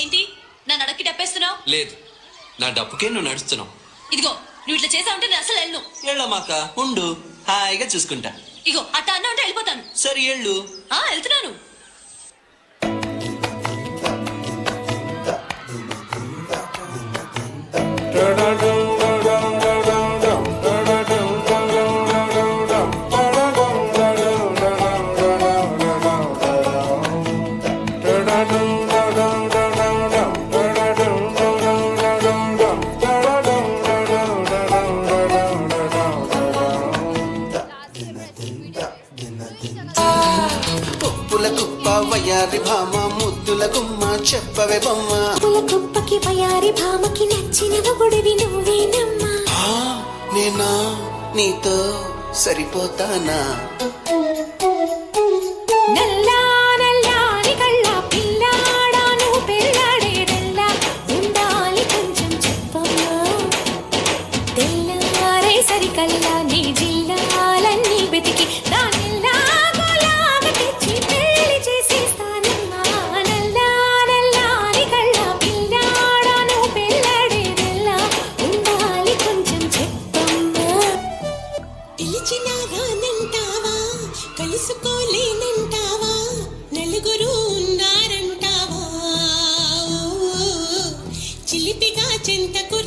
ఏంటి నా నడక్కి డప్పేస్తున్నావు? లేదు, నా డప్పుకే నువ్వు నడుస్తున్నావు. ఇదిగో నువ్వు ఇట్లా చేసా ఉంటే నేను అసలు వెళ్ళను. ఎళ్ళమాక ఉండు, హాయిగా చూసుకుంటా. ఇగో అట్ట అన్నా ఉంటే వెళ్ళిపోతాను. సరే ఎళ్ళు. వెళ్తున్నాను. వయారి భామ ముద్దుల గుమ్మ చెప్పవే బొమ్మ కుప్పకి వయారి భామకి నచ్చిన మొగుడివి నువ్వేనమ్మా. నేనా నీతో సరిపోతానా? నల్లా నల్లాని కళ్ళ పిల్లాడా నువ్వు పెళ్ళాడేదల్లా ఉండాలి కొంచెం చెప్పమ్మా. తెల్లారే సరికల్లా నీ జిల్లాలన్నీ వెతికి దానిల్లా గోలాగా తెచ్చి పెళ్లి చేసేస్తానమ్మా. నల్లా నల్లాని కళ్ళ పిల్లాడా నువ్వు పెళ్ళాడేదల్లా ఉండాలి కొంచెం చెప్పమ్మా. పిలిచినా రానంటావా, కలుసుకోలేనంటావా, నలుగురు ఉన్నారంటావా, చిలిపిగా చెంతకు